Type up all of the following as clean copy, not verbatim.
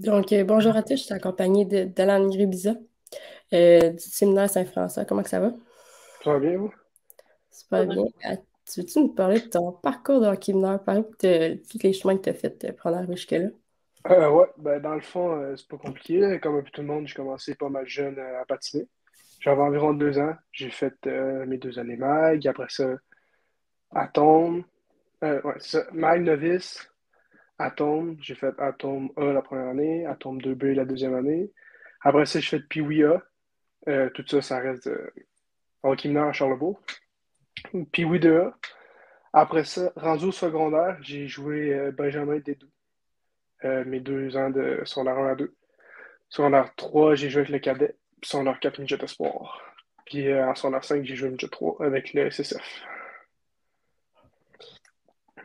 Donc, bonjour à tous, je suis accompagnée d'Alan Gribiza du séminaire Saint-François. Comment que ça va? Ça va bien, vous? Super bien. Tu veux-tu nous parler de ton parcours de hockey mineur, parler de tous les chemins que tu as fait pour en arriver jusque-là? Ouais, ben dans le fond, c'est pas compliqué, là. Comme un peu tout le monde, j'ai commencé pas mal jeune à patiner. J'avais environ 2 ans. J'ai fait mes 2 années mag. Après ça, Atome. Ouais, c'est ça. Mag novice, Atome. J'ai fait Atome A la première année, Atome 2B la deuxième année. Après ça, j'ai fait Pee-Wee A. Tout ça, ça reste hockey mineur à Charlebourg. Pee-Wee 2A. Après ça, rendu au secondaire, j'ai joué Benjamin Dédou. Mes 2 ans de secondaire 1 à 2. Secondaire 3, j'ai joué avec le cadet. Puis secondaire 4, midget espoir. Puis en secondaire 5, j'ai joué midget 3 avec le SSF.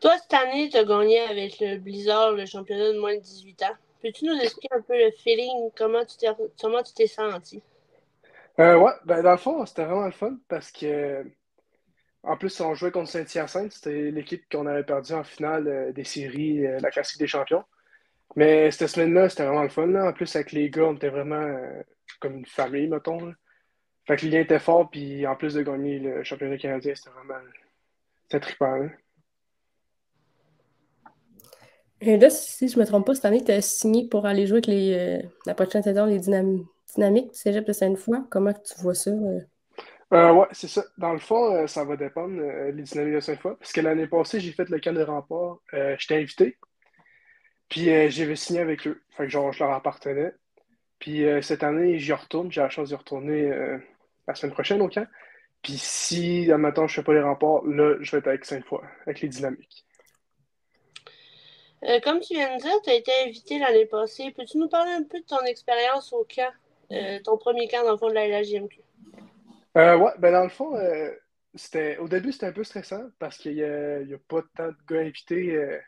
Toi, cette année, tu as gagné avec le Blizzard, le championnat de moins de 18 ans. Peux-tu nous expliquer un peu le feeling, comment tu t'es senti? Ouais, ben dans le fond, c'était vraiment le fun parce que en plus, on jouait contre Saint-Hyacinthe. C'était l'équipe qu'on avait perdu en finale des séries, la classique des champions. Mais cette semaine-là, c'était vraiment le fun, là. En plus, avec les gars, on était vraiment comme une famille, mettons, là. Fait que le lien était fort, puis en plus de gagner le championnat canadien, c'était trippant, là. Et là, si je ne me trompe pas, cette année, tu as signé pour aller jouer avec la prochaine saison, les Dynamiques du Cégep de Sainte-Foy. Comment tu vois ça? Ouais, c'est ça. Dans le fond, ça va dépendre les dynamiques de Sainte-Foy. Parce que l'année passée, j'ai fait le camp de rempart. J'étais invité. Puis j'avais signé avec eux. Fait que genre, je leur appartenais. Puis cette année, j'y retourne. J'ai la chance d'y retourner la semaine prochaine au camp. Puis si, admettons, je fais pas les remparts, là, je vais être avec Sainte-Foy, avec les dynamiques. Comme tu viens de dire, tu as été invité l'année passée. Peux-tu nous parler un peu de ton expérience au camp, ton premier camp dans le fond de la LHJMQ? Ouais, ben dans le fond, au début, c'était un peu stressant parce qu'il y a pas tant de gars invités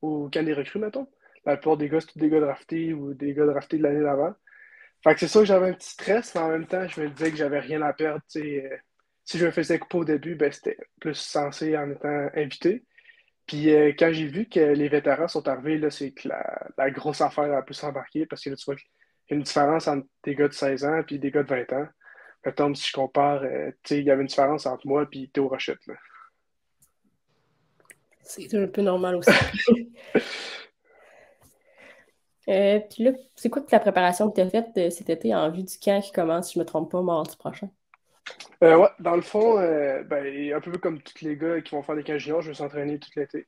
au camp des recrues, mettons. La plupart des gars, c'est tous des gars draftés ou des gars draftés de l'année d'avant. Fait que c'est sûr que j'avais un petit stress, mais en même temps, je me disais que j'avais rien à perdre. Tu sais, si je me faisais couper au début, ben, c'était plus censé en étant invité. Puis quand j'ai vu que les vétérans sont arrivés, là, c'est que la grosse affaire a pu s'embarquer parce que là, tu vois qu'il y a une différence entre des gars de 16 ans et des gars de 20 ans. Mettons, si je compare, tu sais, il y avait une différence entre moi et Théo Rochette, là. C'est un peu normal aussi. Puis là, c'est quoi toute la préparation que tu as faite cet été en vue du camp qui commence, si je ne me trompe pas, mardi prochain? Ouais, dans le fond, ben, un peu comme tous les gars qui vont faire des camps juniors, je me suis entraîné tout l'été.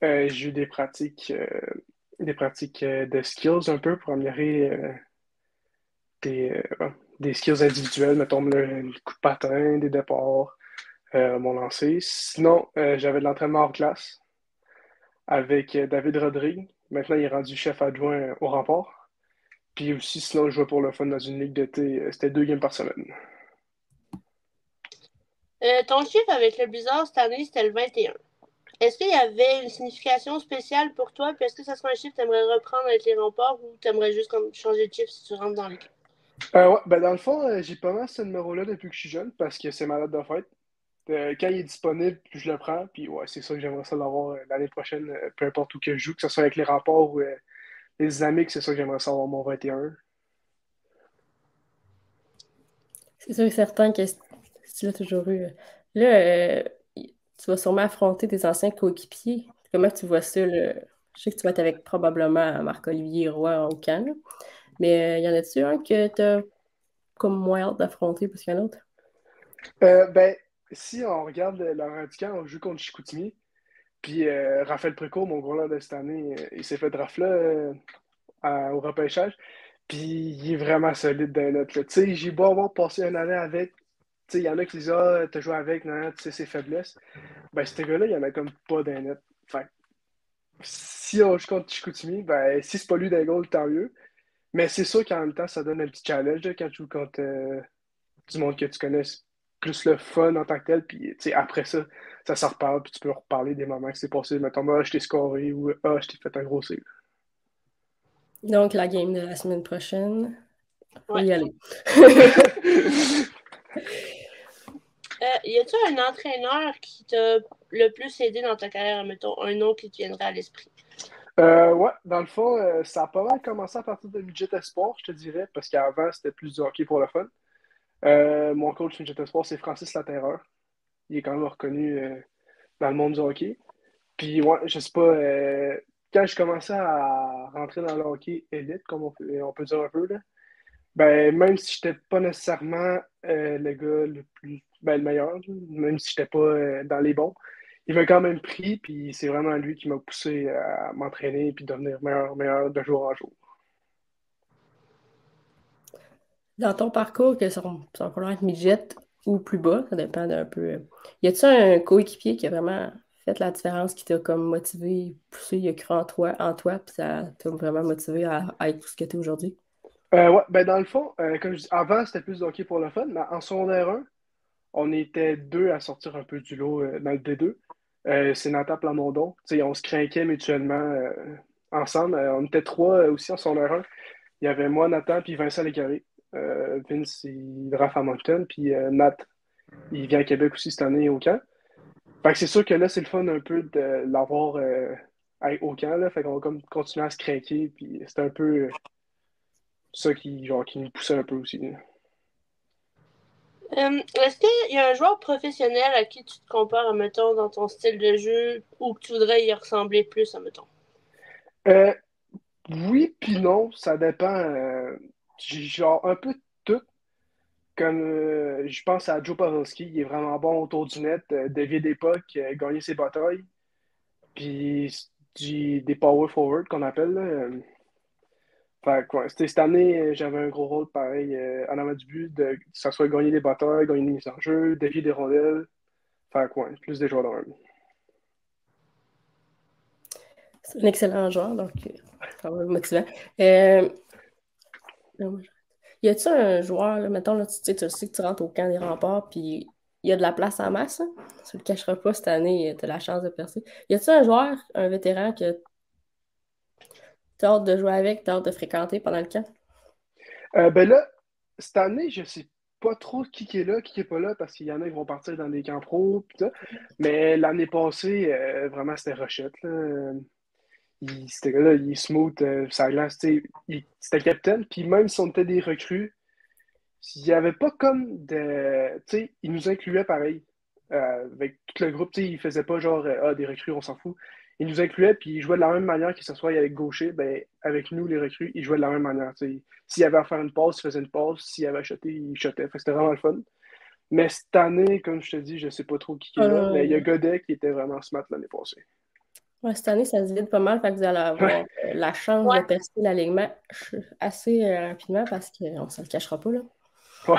J'ai eu des pratiques de skills un peu pour améliorer des skills individuels, mettons le coup de patin, des départs, mon lancer. Sinon, j'avais de l'entraînement hors classe avec David Rodrigue. Maintenant, il est rendu chef adjoint au rempart. Puis aussi, sinon, je jouais pour le fun dans une ligue d'été. C'était 2 games par semaine. Ton chiffre avec le Blizzard cette année, c'était le 21. Est-ce qu'il y avait une signification spéciale pour toi? Puis est-ce que ça serait un chiffre que tu aimerais reprendre avec les remparts ou tu aimerais juste comme changer de chiffre si tu rentres dans l'équipe? Ouais, ben dans le fond, j'ai pas mal ce numéro-là depuis que je suis jeune parce que c'est ma date de fête. Quand il est disponible, je le prends. Puis ouais, c'est ça que j'aimerais ça l'avoir l'année prochaine, peu importe où que je joue, que ce soit avec les remparts ou les amis, c'est ça que j'aimerais savoir mon 21. C'est sûr et certain que tu l'as toujours eu. Là, tu vas sûrement affronter tes anciens coéquipiers. Comment tu vois ça, là? Je sais que tu vas être avec probablement Marc-Olivier Roy au camp, là. Mais y en a-tu un que tu as comme moins hâte d'affronter plus qu'un autre? Ben, si on regarde le Radical, on joue contre Chicoutimi. Puis Raphaël Précourt, mon gros là de cette année, il s'est fait draft là au repêchage. Puis il est vraiment solide dans les notes, là. Tu sais, j'ai beau avoir passé une année avec. Tu sais, il y en a qui disent ah, t'as joué avec, non, tu sais ses faiblesses. Ben, ce gars-là, il y en a comme pas dans les notes. Fait que si on joue contre Chicoutimi, ben, si c'est pas lui d'un goal, tant mieux. Mais c'est sûr qu'en même temps, ça donne un petit challenge là, quand tu joues contre du monde que tu connais plus le fun en tant que tel. Puis, tu sais, après ça, ça s'en reparle. Puis tu peux reparler des moments qui s'est passé. Mettons, ah, je t'ai scoré ou ah, je t'ai fait un gros save. Donc, la game de la semaine prochaine, faut Ouais. y aller. Y a-t-il un entraîneur qui t'a le plus aidé dans ta carrière, mettons, un nom qui te viendrait à l'esprit? Ouais, dans le fond, ça a pas mal commencé à partir de Midget Espoir, je te dirais, parce qu'avant, c'était plus du hockey pour le fun. Mon coach Midget Espoir, c'est Francis Laterreur. Il est quand même reconnu dans le monde du hockey. Puis, ouais, je sais pas, quand je commençais à rentrer dans le hockey élite, comme on peut dire un peu, là, ben, même si j'étais pas nécessairement le gars le plus, ben, le meilleur, même si j'étais pas dans les bons, il m'a quand même pris, puis c'est vraiment lui qui m'a poussé à m'entraîner puis devenir meilleur, meilleur de jour en jour. Dans ton parcours, que son couleur être midget ou plus bas, ça dépend d'un peu. Y a-tu un coéquipier qui a vraiment fait la différence, qui t'a comme motivé, poussé, il a cru en toi, puis ça t'a vraiment motivé à être tout ce que tu es aujourd'hui? Ouais, ben dans le fond, comme je dis, avant, c'était plus de hockey pour le fun, mais en secondaire 1, on était deux à sortir un peu du lot dans le D2. C'est Nathan Plamondon. Tu sais, on se craquait mutuellement ensemble. On était trois aussi en secondaire 1. Il y avait moi, Nathan, puis Vincent Légaré. Vince, il draft à Moncton, puis Nat, il vient à Québec aussi cette année au camp. Fait que c'est sûr que là, c'est le fun un peu de l'avoir au camp, là. Fait qu'on va comme continuer à se craquer, puis c'est un peu ça qui nous poussait un peu aussi, là. Est-ce qu'il y a un joueur professionnel à qui tu te compares, mettons, dans ton style de jeu ou que tu voudrais y ressembler plus, mettons? Euh, oui, puis non, ça dépend. J'ai genre un peu de tout. Comme je pense à Joe Pavelski, il est vraiment bon autour du net, dévier des pucks, gagner ses batailles. Puis des power forward qu'on appelle, là. Fait que, ouais, cette année, j'avais un gros rôle pareil en avant du but, que ça soit gagner des batailles, gagner des mises en jeu, dévier des rondelles. Fait que, ouais, plus des joueurs de même. C'est un excellent joueur, donc ça va être motivant. Euh, Y a-tu un joueur, là, mettons, là, tu sais que tu rentres au camp des remparts, puis il y a de la place en masse, hein? Tu le cacheras pas cette année, tu as la chance de percer. Y a-tu un joueur, un vétéran que tu as hâte de jouer avec, tu as hâte de fréquenter pendant le camp? Ben là, cette année, je sais pas trop qui est là, qui est pas là, parce qu'il y en a qui vont partir dans des camps pro, pis ça. Mais l'année passée, vraiment, c'était Rochette, là. C'était là, il est smooth, ça glace, tu sais, c'était capitaine. Puis même si on était des recrues, il n'y avait pas comme de. Tu sais, il nous incluait pareil. Avec tout le groupe, tu sais, il faisait pas genre, ah, des recrues, on s'en fout. Il nous incluait, puis il jouait de la même manière que ce soit avec Gaucher, ben, avec nous, les recrues, il jouait de la même manière. Tu sais. S'il y avait à faire une passe, il faisait une passe. S'il y avait à shotter, il shotait. Fait que c'était vraiment le fun. Mais cette année, comme je te dis, je sais pas trop qui est là, mais il y a Godet qui était vraiment smart l'année passée. Ouais, cette année, ça se vide pas mal, fait que vous allez avoir la chance de Ouais. percer l'alignement assez rapidement parce qu'on ne se le cachera pas, là. Ouais,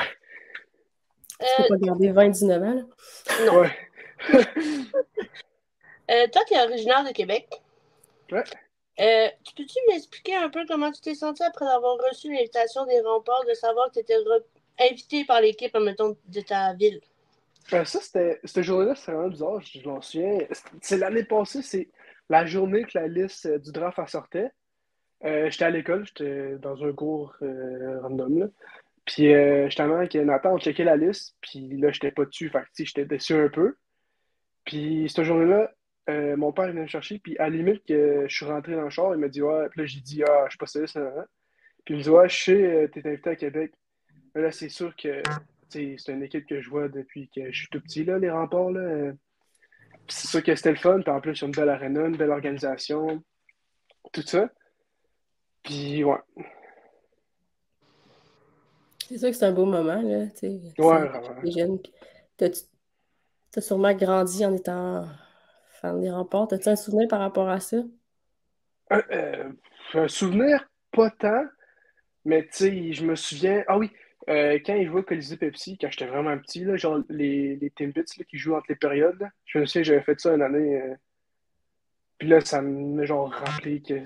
Tu peux Euh, pas garder 29 ans, là. non. ouais. Toi, tu es originaire de Québec. Ouais. Tu peux-tu m'expliquer un peu comment tu t'es senti après avoir reçu l'invitation des remparts, de savoir que tu étais invité par l'équipe, mettons, de ta ville? Ça, cette journée-là, c'était vraiment bizarre, je m'en souviens. C'est l'année passée, c'est la journée que la liste du draft en sortait. J'étais à l'école, j'étais dans un cours random, là. Puis justement, avec Nathan, on checkait la liste, puis là, j'étais pas dessus, fait que, tu sais, j'étais déçu un peu. Puis cette journée-là, mon père il vient me chercher, puis à la limite que je suis rentré dans le char, il m'a dit, ouais, puis là, j'ai dit, ah, je suis pas sérieux, ça. Puis il me dit, ouais, je sais, t'es invité à Québec. Mais là, c'est sûr que, tu sais, c'est une équipe que je vois depuis que je suis tout petit, là, les remparts, là. Puis c'est sûr que c'était le fun, puis en plus, il y a une belle arena, une belle organisation, tout ça. Puis, ouais, C'est sûr que c'est un beau moment, là, tu sais. ouais, vraiment. C'est jeune. Puis t'as sûrement grandi en étant fan des remparts. T'as-tu un souvenir par rapport à ça? Un, un souvenir, pas tant. Mais tu sais, je me souviens. Ah oui, quand ils jouaient au Colisée Pepsi, quand j'étais vraiment petit, là, genre les Timbits là, qui jouent entre les périodes, là, je me souviens, j'avais fait ça une année. Puis là, ça m'a genre rappelé que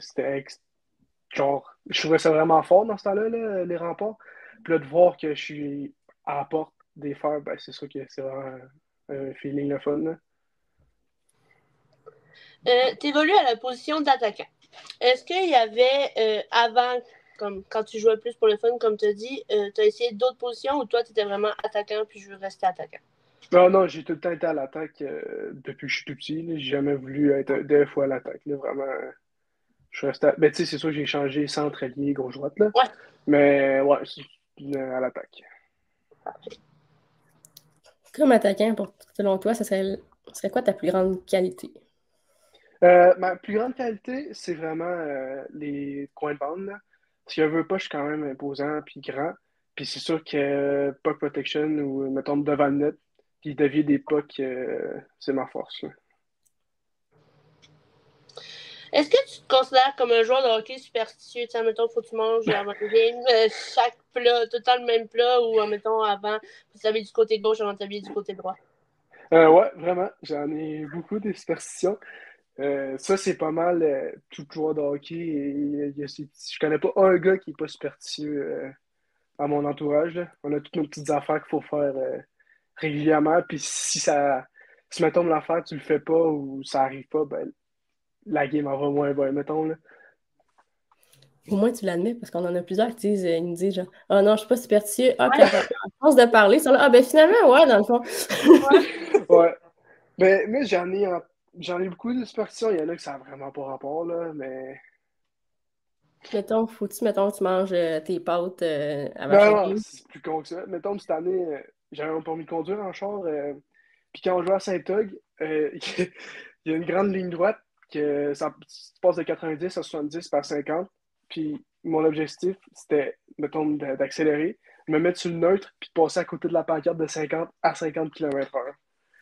genre, je trouvais ça vraiment fort dans ce temps-là, là, les remparts. Puis là, de voir que je suis à la porte des fers, ben, c'est sûr que c'est vraiment un feeling le fun, là. Tu évolues à la position d'attaquant. Est-ce qu'il y avait, avant, comme quand tu jouais plus pour le fun, comme tu as dit, tu as essayé d'autres positions ou toi, tu étais vraiment attaquant puis je veux rester attaquant? Non, non, j'ai tout le temps été à l'attaque depuis que je suis tout petit, là. J'ai jamais voulu être deux fois à l'attaque, là, vraiment. Je suis resté ben, tu sais, c'est sûr que j'ai changé centre allié, gauche-droite, là. Ouais. Mais ouais, à l'attaque. Comme attaquant, selon toi, serait quoi ta plus grande qualité? Ma plus grande qualité, c'est vraiment les coins de bande, là. Si je veux pas, je suis quand même imposant puis grand. Puis c'est sûr que puck protection ou, mettons, devant le net, puis dévier des pucks, c'est ma force, là. Est-ce que tu te considères comme un joueur de hockey superstitieux? Tu sais, admettons, faut que tu manges avant le game, chaque plat, tout le temps le même plat, ou admettons, avant, vous savez du côté gauche avant de t'habiller du côté droit? Ouais, vraiment, j'en ai beaucoup des superstitions. Ça, c'est pas mal tout joueur de hockey. Je connais pas un gars qui est pas superstitieux à mon entourage, là. On a toutes nos petites affaires qu'il faut faire régulièrement. Puis si mettons de l'affaire, tu le fais pas ou ça arrive pas, ben la game en va moins bien, mettons, là. Au moins, tu l'admets, parce qu'on en a plusieurs qui disent, ils nous disent genre, ah non, je suis pas superstitieux. Ah, puis Ouais. à force de parler, ils sont là, ah ben finalement, ouais, dans le fond. Ouais. Mais j'en ai beaucoup de superstitions. Il y en a que ça n'a vraiment pas rapport, là. Mais. Mettons, mettons, tu manges tes pâtes avant Non, chaque non, game. c'est plus con que ça. Mettons, cette année, j'avais un permis de conduire en char. Puis quand on jouait à Saint-Og, il y a une grande ligne droite que ça tu passes de 90 à 70 par 50. Puis mon objectif, c'était, mettons, d'accélérer, de me mettre sur le neutre, puis de passer à côté de la pancarte de 50 à 50 km/h. À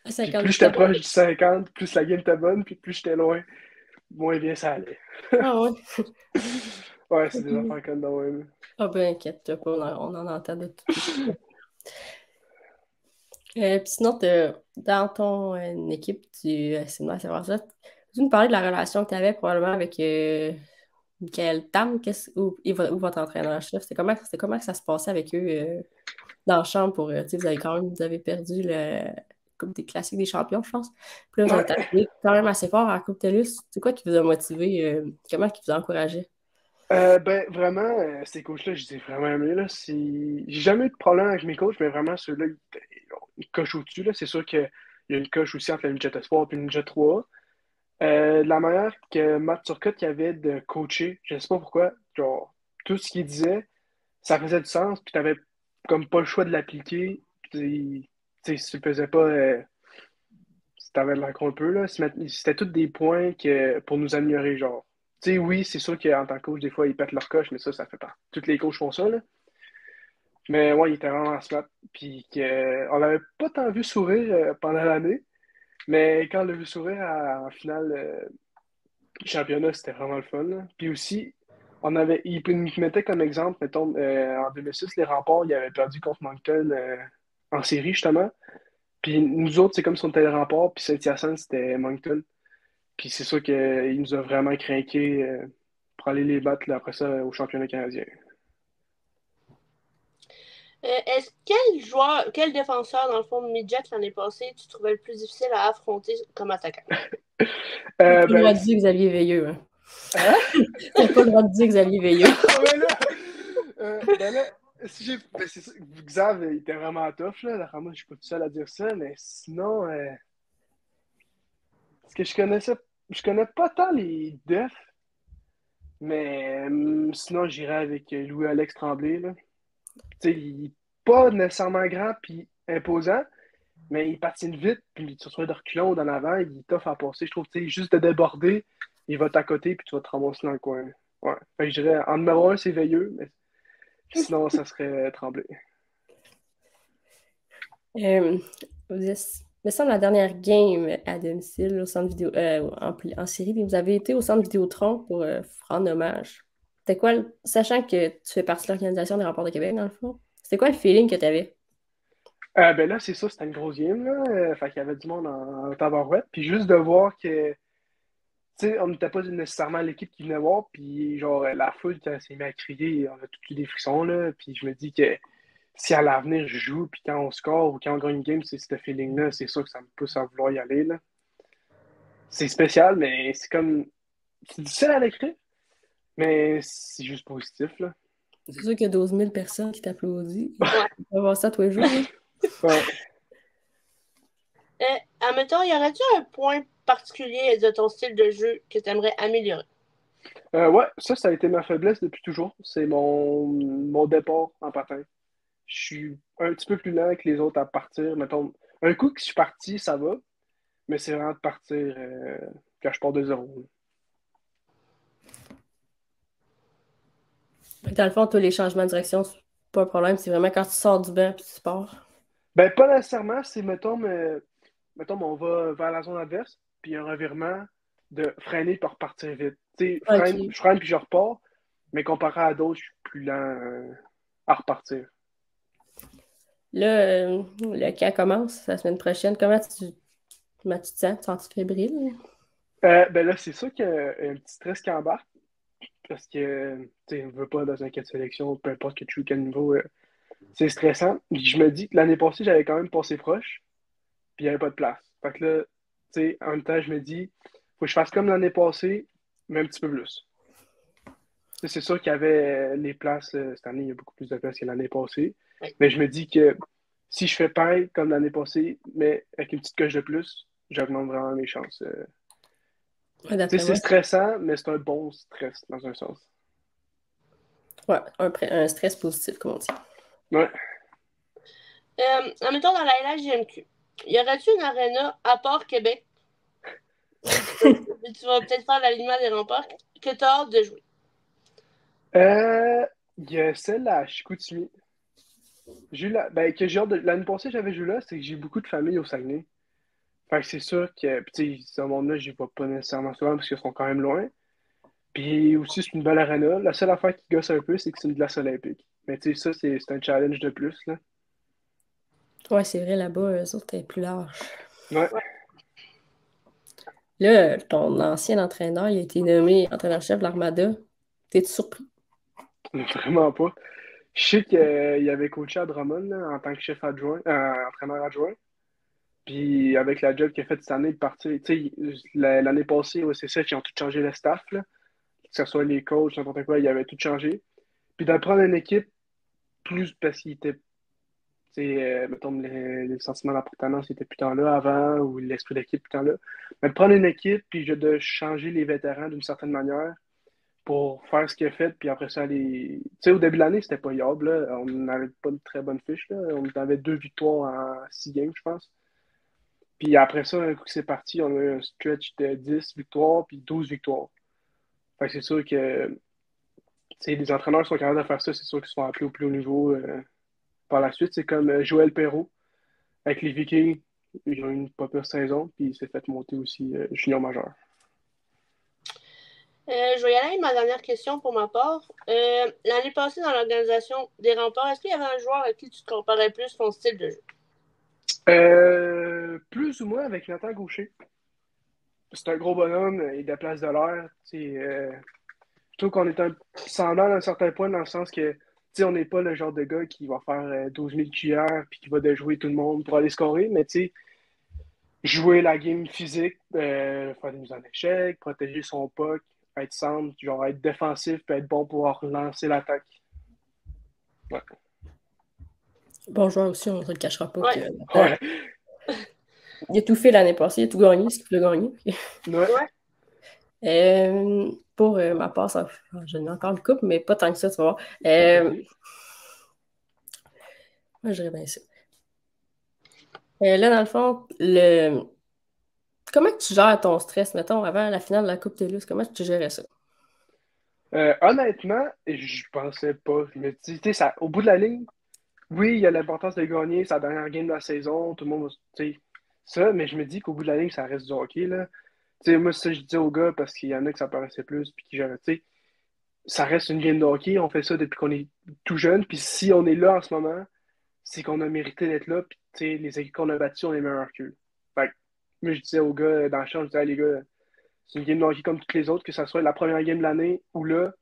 Puis 50 plus j'étais proche du 50, plus la game était bonne, puis plus j'étais loin, moins bien ça allait. Ah ouais. Ouais, c'est des affaires comme dans même. Ah ben, inquiète-toi pas, on en entend de tout. Puis sinon, dans ton équipe du Cinéma Savoir ça, peux-tu nous parler de la relation que tu avais probablement avec Michael Tam, ou votre entraîneur-chef? C'était comment que ça se passait avec eux dans la chambre pour, tu sais, vous avez perdu le Coupe des classiques des champions, je pense. Puis là, vous êtes Ouais. arrivé quand même assez fort à la Coupe TELUS. C'est quoi qui vous a motivé? Comment qui vous a encouragé? Ben, vraiment, ces coachs-là, je les ai vraiment aimés, là. J'ai jamais eu de problème avec mes coachs, mais vraiment, ceux-là, ils cochent au-dessus, là. C'est sûr qu'il y a une coche aussi entre la Midget Espoir et la Midget 3. La manière que Matt Turcotte y avait de coacher, je sais pas pourquoi, genre, tout ce qu'il disait, ça faisait du sens, puis t'avais comme pas le choix de l'appliquer. Puis, tu sais, si tu le faisais pas, si t'avais l'air un peu, là, c'était tous des points pour nous améliorer, genre. Tu sais, oui, c'est sûr qu'en tant que coach, des fois, ils pètent leur coche, mais ça fait pas. Tous les coachs font ça, là. Mais ouais, il était vraiment smart. Puis on l'avait pas tant vu sourire pendant l'année, mais quand on l'a vu sourire en finale du championnat, c'était vraiment le fun, là. Puis aussi, il nous mettait comme exemple, mettons, en 2006, les Remparts, ils avaient perdu contre Moncton en série, justement. Puis nous autres, c'est comme si on était les Remparts, puis Saint-Hyacinthe, c'était Moncton. Puis c'est sûr qu'il nous a vraiment craqué pour aller les battre là, après ça au championnat canadien. Quel défenseur, dans le fond, de midget l'année passée, tu trouvais le plus difficile à affronter comme attaquant? T'as pas le droit Ben, de dire Xavier Veilleux, hein? hein? T'as pas le droit de dire Xavier Veilleux. Ah, ben là, si c'est ça, Xav, il était vraiment tough, là. D'après moi, je suis pas tout seul à dire ça, mais sinon, parce que je connais pas tant les defs, mais sinon, j'irais avec Louis-Alex Tremblay, là. Tu sais, il est pas nécessairement grand puis imposant, mais il patine vite, puis tu reçois de reculons d'en avant, il est tough à passer. Je trouve, tu sais, juste de déborder, il va t'accoter, puis tu vas te ramasser dans le coin. Ouais. Fait que je dirais, en numéro un, c'est Veilleux, mais sinon, ça serait Tremblay. Euh, me semble la dernière game à domicile au centre vidéo, en série, vous avez été au centre Vidéotron pour rendre hommage. C'était quoi, sachant que tu fais partie de l'organisation des Remparts de Québec, dans le fond, c'était quoi le feeling que tu avais? Ben là, c'est ça, c'était une grosse game, là. Fait qu'il y avait du monde en tabarouette. Puis juste de voir que, tu sais, on n'était pas nécessairement l'équipe qui venait voir. Puis genre, la foule, quand elle s'est mise à crier, on a tous eu des frissons, là. Puis je me dis que si à l'avenir je joue, puis quand on score ou quand on gagne une game, c'est ce feeling-là, c'est sûr que ça me pousse à vouloir y aller, là. C'est spécial, mais c'est comme. C'est difficile à l'écrire, mais c'est juste positif, là. C'est sûr qu'il y a 12 000 personnes qui t'applaudissent. Ouais. On va voir ça tous les jours. Hein. Ouais. Admettons, y aurait-tu un point particulier de ton style de jeu que tu aimerais améliorer? Ouais, ça a été ma faiblesse depuis toujours. C'est mon départ en patin. Je suis un petit peu plus lent que les autres à partir. Mettons, un coup que je suis parti, ça va, mais c'est vraiment de partir quand je pars de zéro. Dans le fond, tous les changements de direction, c'est pas un problème. C'est vraiment quand tu sors du banc et tu pars. Ben, pas nécessairement, c'est, mettons, on va vers la zone adverse, puis il y a un revirement de freiner pour repartir vite. Tu sais, OK. je freine puis je repars, mais comparé à d'autres, je suis plus lent à repartir. Là, le camp commence la semaine prochaine. Comment tu te sens? Tu te sens fébrile? Ben là, c'est sûr qu'il y a un petit stress qui embarque, parce que, tu sais, on veut pas dans un cas de sélection, peu importe que tu joues quel niveau, c'est stressant. Puis je me dis que l'année passée, j'avais quand même passé proche, puis il n'y avait pas de place. Fait que là, tu sais, en même temps, je me dis, faut que je fasse comme l'année passée, mais un petit peu plus. C'est sûr qu'il y avait les places, cette année, il y a beaucoup plus de places que l'année passée. Mais je me dis que si je fais pareil comme l'année passée, mais avec une petite coche de plus, j'augmente vraiment mes chances. Ouais, Tu sais, d'après c'est moi, stressant, mais c'est un bon stress dans un sens. ouais, un stress positif, comme on dit. Ouais. Admettons, dans la LHJMQ, y aurait-tu une arena à part Québec? Tu vas peut-être faire l'alignement des remparts que tu as hâte de jouer. Euh, il y a celle à Chicoutimi. Ben, que j'ai hâte l'année passée, j'avais joué là, c'est que j'ai beaucoup de familles au Saguenay. Fait que c'est sûr que, puis, tu sais, ce monde-là, je vois pas nécessairement souvent parce qu'ils sont quand même loin. Puis aussi, c'est une belle arena. La seule affaire qui gosse un peu, c'est que c'est une glace olympique. Mais tu sais, ça, c'est un challenge de plus, là. Ouais, c'est vrai, là-bas, eux autres, t'es plus large. Ouais, Là, ton ancien entraîneur, il a été nommé entraîneur-chef de l'Armada. T'es-tu surpris? vraiment pas. Je sais qu'il avait coaché à Drummond là, en tant que chef adjoint, entraîneur adjoint. Puis avec la job qu'il a faite cette année de partir, tu sais, l'année passée, ouais, c'est ça, ils ont tout changé le staff, là. Que ce soit les coachs, n'importe quoi, ils avaient tout changé. Puis d'apprendre une équipe plus parce qu'il était, tu sais, mettons, les sentiments d'appartenance étaient plus tant là avant, ou l'esprit d'équipe plus tant là. Mais de prendre une équipe, puis de changer les vétérans d'une certaine manière pour faire ce qu'il a fait, puis après ça, les. Tu sais, au début de l'année, c'était pas yable, là. On n'avait pas une très bonne fiche, là. On avait 2 victoires en 6 games, je pense. Puis après ça, un coup que c'est parti, on a eu un stretch de 10 victoires, puis 12 victoires. Fait que c'est sûr que, tu sais, les entraîneurs sont capables de faire ça, c'est sûr qu'ils sont appelés au plus haut niveau par la suite. C'est comme Joël Perrault, avec les Vikings, ils ont eu une pas pire saison, puis il s'est fait monter aussi junior majeur. Je vais y aller avec ma dernière question pour ma part. L'année passée, dans l'organisation des remparts, est-ce qu'il y avait un joueur à qui tu te comparais plus son style de jeu? Plus ou moins avec Nathan Gaucher. C'est un gros bonhomme, il déplace de l'air. Je trouve qu'on est un semblant à un certain point dans le sens que on n'est pas le genre de gars qui va faire 12 000 cuillères puis qui va déjouer tout le monde pour aller scorer, mais jouer la game physique, faire des mises en échec, protéger son puck, être centre, genre être défensif puis être bon pour relancer l'attaque. Ouais. Bon joueur aussi, on ne se le cachera pas Ouais. que Ouais. il a tout fait l'année passée, il a tout gagné, ce qu'il voulait gagner. Ouais. Ouais. Pour ma part, j'en ai encore une coupe, mais pas tant que ça, tu vas voir. Moi, je dirais bien ça. Là, dans le fond, comment tu gères ton stress, mettons, avant la finale de la Coupe TELUS? Comment tu gérais ça? Honnêtement, je pensais pas. Je me dis, tu sais, au bout de la ligne, oui, il y a l'importance de gagner sa dernière game de la saison, tout le monde, tu sais, ça, mais je me dis qu'au bout de la ligne, ça reste du hockey, là. Tu sais, moi, ça, je dis aux gars parce qu'il y en a que ça paraissait plus, puis qui j'avais, tu sais, ça reste une game de hockey, on fait ça depuis qu'on est tout jeune, puis si on est là en ce moment, c'est qu'on a mérité d'être là, puis tu sais, les équipes qu'on a battues, on est meilleurs qu'eux. Fait que, moi, je disais aux gars dans le champ, je disais, hey, les gars, c'est une game de hockey comme toutes les autres, que ça soit la première game de l'année ou là,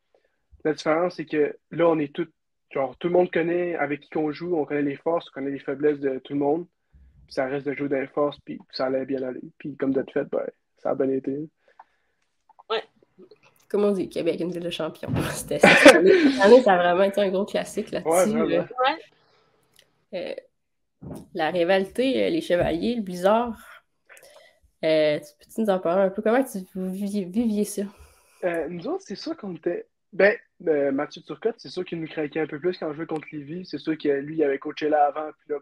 la différence, c'est que là, on est tous, genre, tout le monde connaît avec qui on joue, on connaît les forces, on connaît les faiblesses de tout le monde. Puis ça reste de jouer dans les forces, puis ça allait bien aller. Puis comme de fait, ben, ça a bien été. Ouais. Comme on dit, Québec, une ville de champions. Cette année, ça a vraiment été un gros classique Ouais, là-dessus. vraiment. Ouais. La rivalité, les Chevaliers, le Blizzard, tu peux-tu nous en parler un peu? Comment vous viviez ça? Nous autres, c'est sûr qu'on était. Mathieu Turcotte, c'est sûr qu'il nous craquait un peu plus quand je jouais contre Lévis. C'est sûr que lui, il avait coaché là avant. Puis là,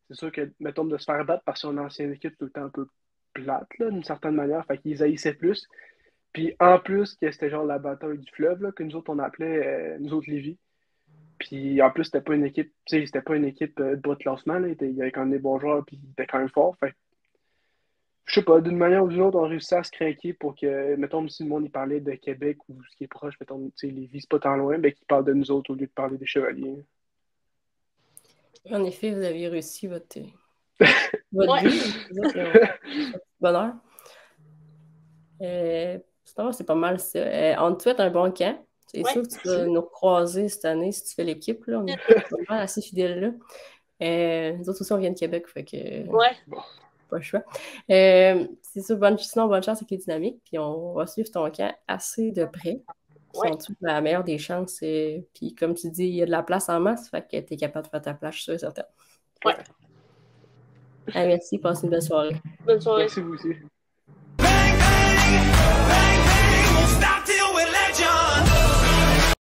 c'est sûr que, mettons, de se faire battre par son ancienne équipe, tout le temps un peu plate, là, d'une certaine manière. Fait qu'ils haïssaient plus. Puis en plus, que c'était genre la bataille du fleuve, là, que nous autres, on appelait, nous autres, Lévis. Puis en plus, c'était pas une équipe, tu sais, c'était pas une équipe de bas de classement, là. Il y avait quand même des bons joueurs, puis il était quand même fort. Fait que, je sais pas, d'une manière ou d'une autre, on réussit à se craquer pour que, mettons, si le monde il parlait de Québec ou ce qui est proche, mettons, tu sais, Lévis, c'est pas tant loin, ben qu'ils parlent de nous autres au lieu de parler des Chevaliers. En effet, vous avez réussi votre Ouais. but. Bonheur. Sinon, c'est pas mal ça. On te souhaite un bon camp. C'est Ouais. sûr que tu vas nous croiser cette année si tu fais l'équipe. Là. On est pas mal assez fidèles là. Nous autres aussi, on vient de Québec, fait que Ouais. pas le choix. C'est sûr, sinon, bonne chance avec les dynamiques. Puis on va suivre ton camp assez de près. Ouais. On te souhaite la meilleure des chances. Puis comme tu dis, il y a de la place en masse, fait que tu es capable de faire ta place, je suis sûre et certain. Ouais. Merci, passe une belle soirée. Bonne soirée. Merci vous aussi.